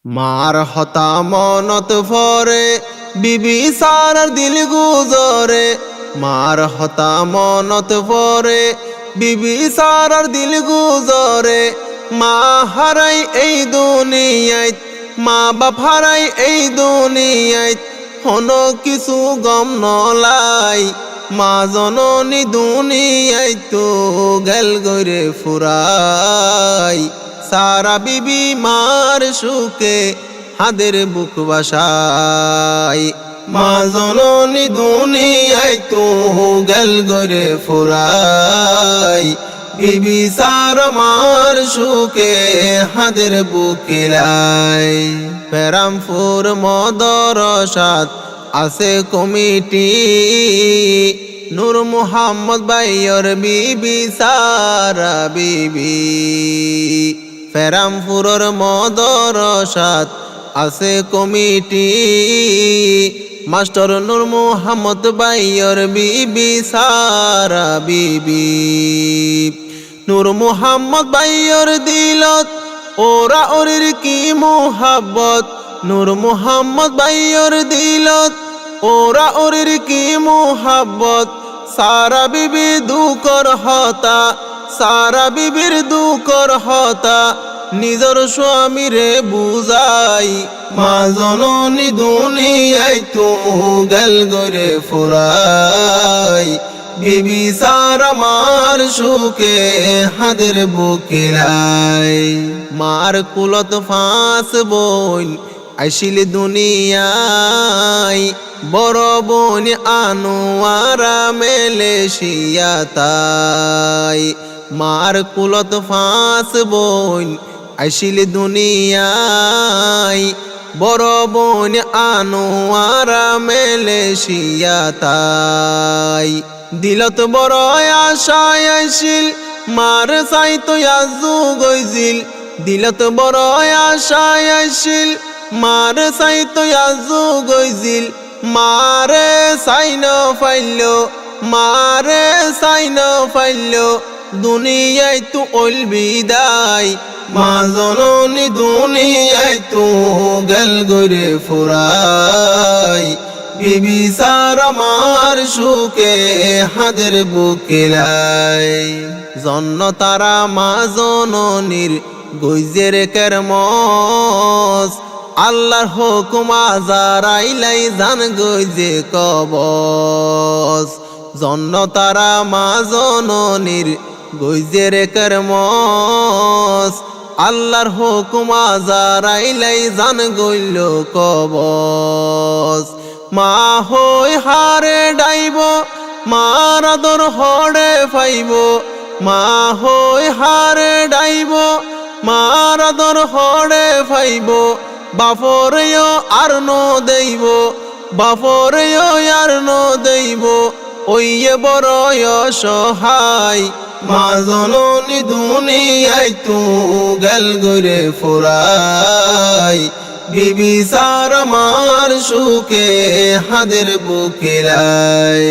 মার হতা মনত ফরে বিবি সারার দিল গুজরে। মার হতা মনত ফরে বিবি সারার দিল গুজরে। মা হারাই এই দুনিয়ায়, মা বাপ হারাই এই দুনিয়ায়, হনো কিছু গম নলাই। মা জননী দুনিয়ায় তো গেল গরে ফুরাই। সারা বিবি মার সুখে হাদের বুক বাসাই। মা জননী দুনিয়ায় তো গেল গরে ফুরাই। বিবি সারা মার সুখে হাদের বুকে লাই। পেরামপুর মদরসাত আছে কমিটি, নূর মোহাম্মদ ভাইয়র বিবি সারা বিবি। পেরামপুরের মদরসাত আছে কমিটি, মাস্টার নূর মোহাম্মদ ভাইয়র বিবি সারা বিবি। নূর মোহাম্মদ ভাইয়র দিলত ওরা ওরির কি মোহাব্বত। নূর মোহাম্মদ ভাইয়র দিলত ওরা ওরির কি মোহাব্বত। সারা বিবি দুকর হতা, সারা বিবির দুকর হতা, নিজর স্বামীরে বুঝাই। মা জননী দুনিয়ায় তো গেল গরে ফুরাই। বিবি সারা মার সুখে হাদের বুকে লাই। মার কুলত ফাঁস বোন আইসিল দুনিয়ায়, বড় বোন আনোয়ারা মালয়েশিয়া তাই। মার কুলত ফাঁস বোন আইসিল দুনিয়ায়, বড় বোন আনোয়ারা মালয়েশিয়া তাই। দিলত বড় আশায় আইসিল মার চাইতো আজু গইজিল। দিলত বড় আশায় আইসিল মার চাইতো আজু গইজিল। মারে চাইন ফাইল, মারে চাইন ফাইল, দুনিয়ায় তো ওল বিদায়। মা জননী দুনিয়ায় তো গেল গরে ফুরাই। বিবি সারা মার সুখে হাদের বুকে লাই। জন্ন তারা মা জননীর গইজের কেরমস, আল্লাহর হুকুম আজারাইলাই জান গইজে কবস। জন্ন তারা মা জননীর গইজের কেরমস, আল্লাহর হুকুম আজারাইলাই জান গইল কবস। মা হই হারে ডাইব, মার আদর হড়ে পাইব। মা হই হারে ডাইব, মার আদর হড়ে পাইব। বাপরেও আর ন দেইব, বাপরেও আর ন দেইব, ওইয়ে বড় সহায়। মা জননী দুনিয়ায় তো গেল গরে ফুরাই। বিবি সারা মার সুখে হাদের বুকে লাই।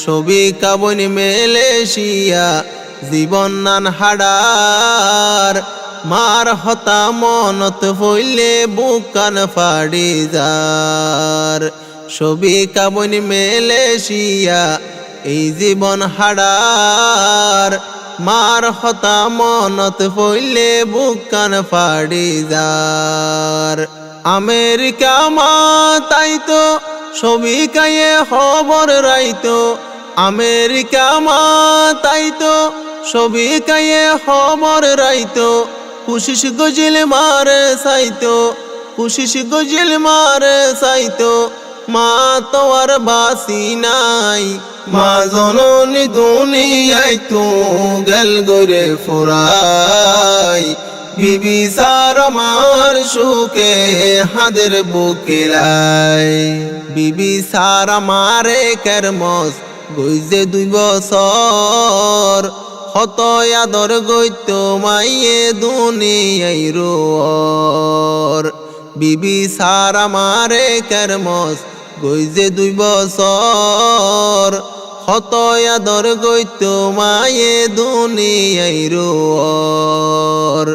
ছবি কাবন মালয়েশিয়া জীবন নান হাডার, মার হতা মনত হইলে বুকান ফাড়ি যার। ছবি কাবন মালয়েশিয়া এই জীবন হাডার, মার হতা মনত হইলে বুকান ফাড়ি যার। আমেরিকা মা তাইতো ছবি কায়ে খবর রাইতো। আমেরিকা মা তাইতো ছবি কায়ে খবর রাইতো। কুশিস গজিল মারে চাইতো, কুশিস গজিল মারে চাইতো। মা তো আর বাসি নাই। মা জননী দুনিয়ায় তো গেল গরে ফুরাই। বিবি সারা মার সুখে হাদের বুকে লাই। বিবি সারা মারে কেরমস গইজে 2 বছর, হত আদর গইত মাইয়ে দুনিয়ায় রোর। বিবি সারা মারে কেরমস গইজে 2 বছর, হত আদর গইত মাইয়ে দুনিয়ায় রোর।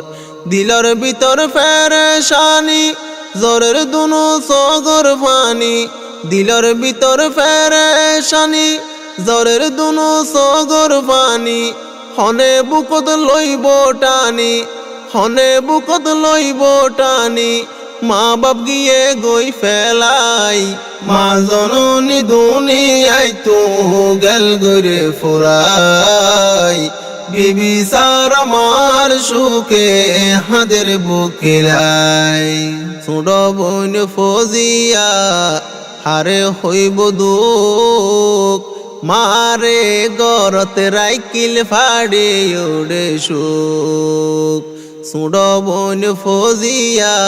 দিলর ভিতর ফেরেশানি জোরের দুনু সগর পানি দিলর ভিতর ফেরেশানি জোরের দুনু সগর পানি হনে বুকত লইব টানি হনে বুকত লইব টানি মা বাপ গিয়ে গই ফেলাই মা জননী দুনিয়ায় তো গেল গরে ফুরাই বিবি সার আমার সুখে হাদের বুকেলাই ছোট বোন ফজিয়া হারে হইব দুঃখ মারে গরতে রাইকিল ফাড়ে ওড়ে সুখ ছোট বোন ফজিয়া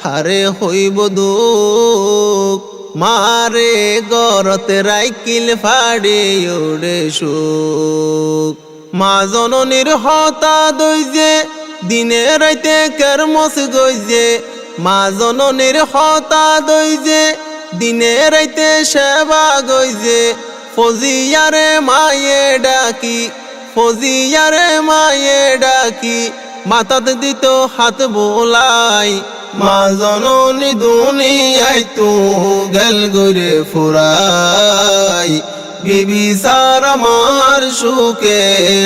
হারে হইব দুঃখ মারে গরতে রাইকিল ফাড়ে ওড়ে সুখ মা জননীর হতা দইজে দিনে রাইতে কেরমস গইজে মা জননীর হতা দইজে দিনে রাইতে সেবা গইজে ফজিয়ারে মায়ে ডাকি ফজিয়ারে মায়ে ডাকি মাতাত দিত হাত বোলাই মা জননী দুনিয়ায় তো গেল গরে ফুরাই বিবি সার আমার সুখে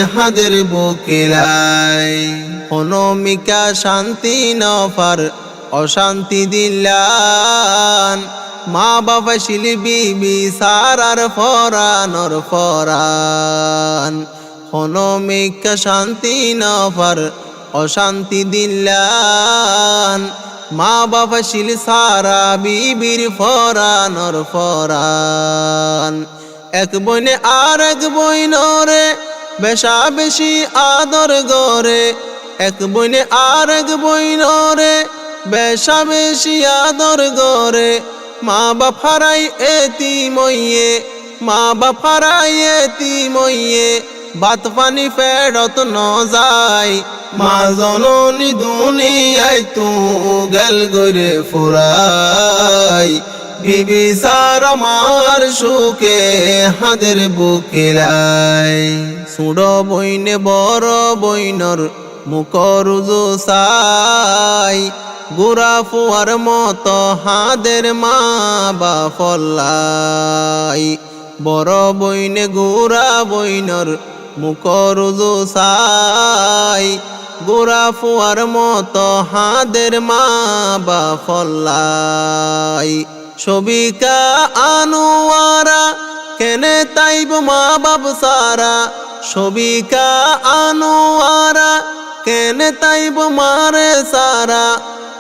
হাদের বুকেলাই অনমিকা শান্তি নফার অশান্তি দিলান মা বাবা শিলি বিবি সারার ফরানর ফরান অনমিকা শান্তি নফার অশান্তি দিলান মা বাবা শিল সারা বিবির ফরানর ফরান এক বইনে আর এক বইনরে বেশা বেশি আদর গরে এক বইনে আর এক বইনরে বেশা বেশি আদর গরে মা বাপারাই এতি মইয়ে মা বাপারাই এতি মইয়ে বাত পানি ফেরত ন যায় মা জননী দুনিয়ায় তো গেল গরে ফুরাই বিবি সার আমার সুখে হাদের বুকেলাই ছোট বইনে বড় বইনর মুখর সাই গোরা ফুয়ার মতো হাদের মা বাফলাই বড় বইনে গোরা বইনর মুখর সাই গোরা ফুয়ার মতো হাদের মা বাফলাই সবিকা আনোয়ারা কেনে তাইব মা বাপ সারা সবিকা আনোয়ারা কেনে তাইব মারে সারা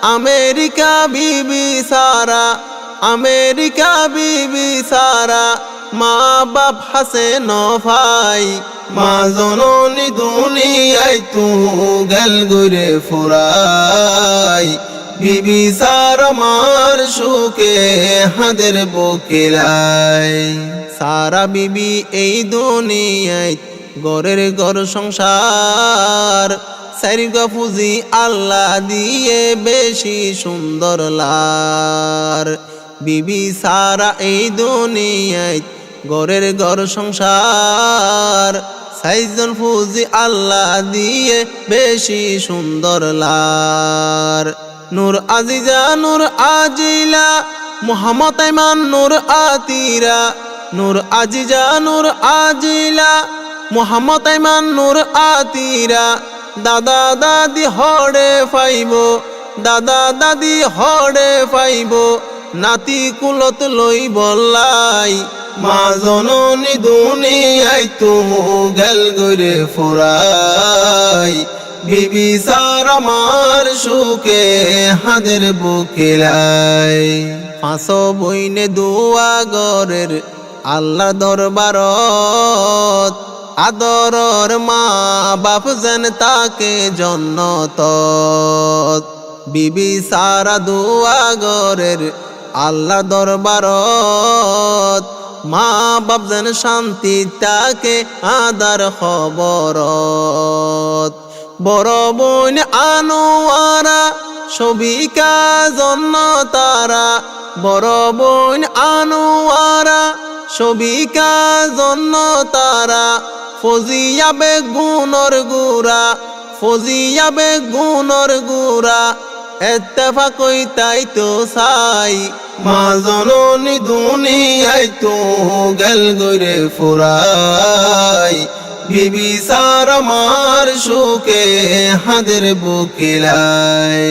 আমেরিকা বিবি সারা আমেরিকা বিবি সারা মা বাপ হাসে ন ভাই মা জননী দুনিয়ায় তো গেল গরে ফুরাই বিবি সার আমার সুখে হাদের বুকেলাই সারা বিবি এই দুনিয়ায় গরের গর সংসার সারিগা ফুজি আল্লাহ দিয়ে বেশি সুন্দর লার বিবি সারা এই দুনিয়ায় গরের গর সংসার সাইজন ফুজি আল্লাহ দিয়ে বেশি সুন্দর লার নূর আজিজা নূর আজিলা মোহাম্মদ ইমান নূর আতিরা নূর আজিজা নূর আজিলা মোহাম্মদ ইমান নূর আতিরা দাদা দাদি হড়ে পাইব দাদা দাদি হড়ে পাইব নাতি কুলত লই বললাই মা জননী দুনিয়ায় তো গেল গরে ফুরাই বিবি সার আমার সুখে হাদের বুকেলাই পাঁচ বইনে দুয়া গরের আল্লাহ দরবারত আদরর মা বাপ যেন তাকে জন্নত বিবি সারা দুয়া গরের আল্লাহ দরবারত মা বাপ যেন শান্তি তাকে আদার খবরত বড় বোন আনোয়ারা সবিকা জন্য তারা বড় বোন আনোয়ারা সবিকা জন্য তারা ফজিয়া বেগুনর গুড়া ফজিয়া বেগুনর গুড়া এত্তেফাকই তাই তো চাই মা জননী দুনিয়ায় তো গেল গরে ফুরাই বিবি সার আমার সুখে হাদের বুকিলাই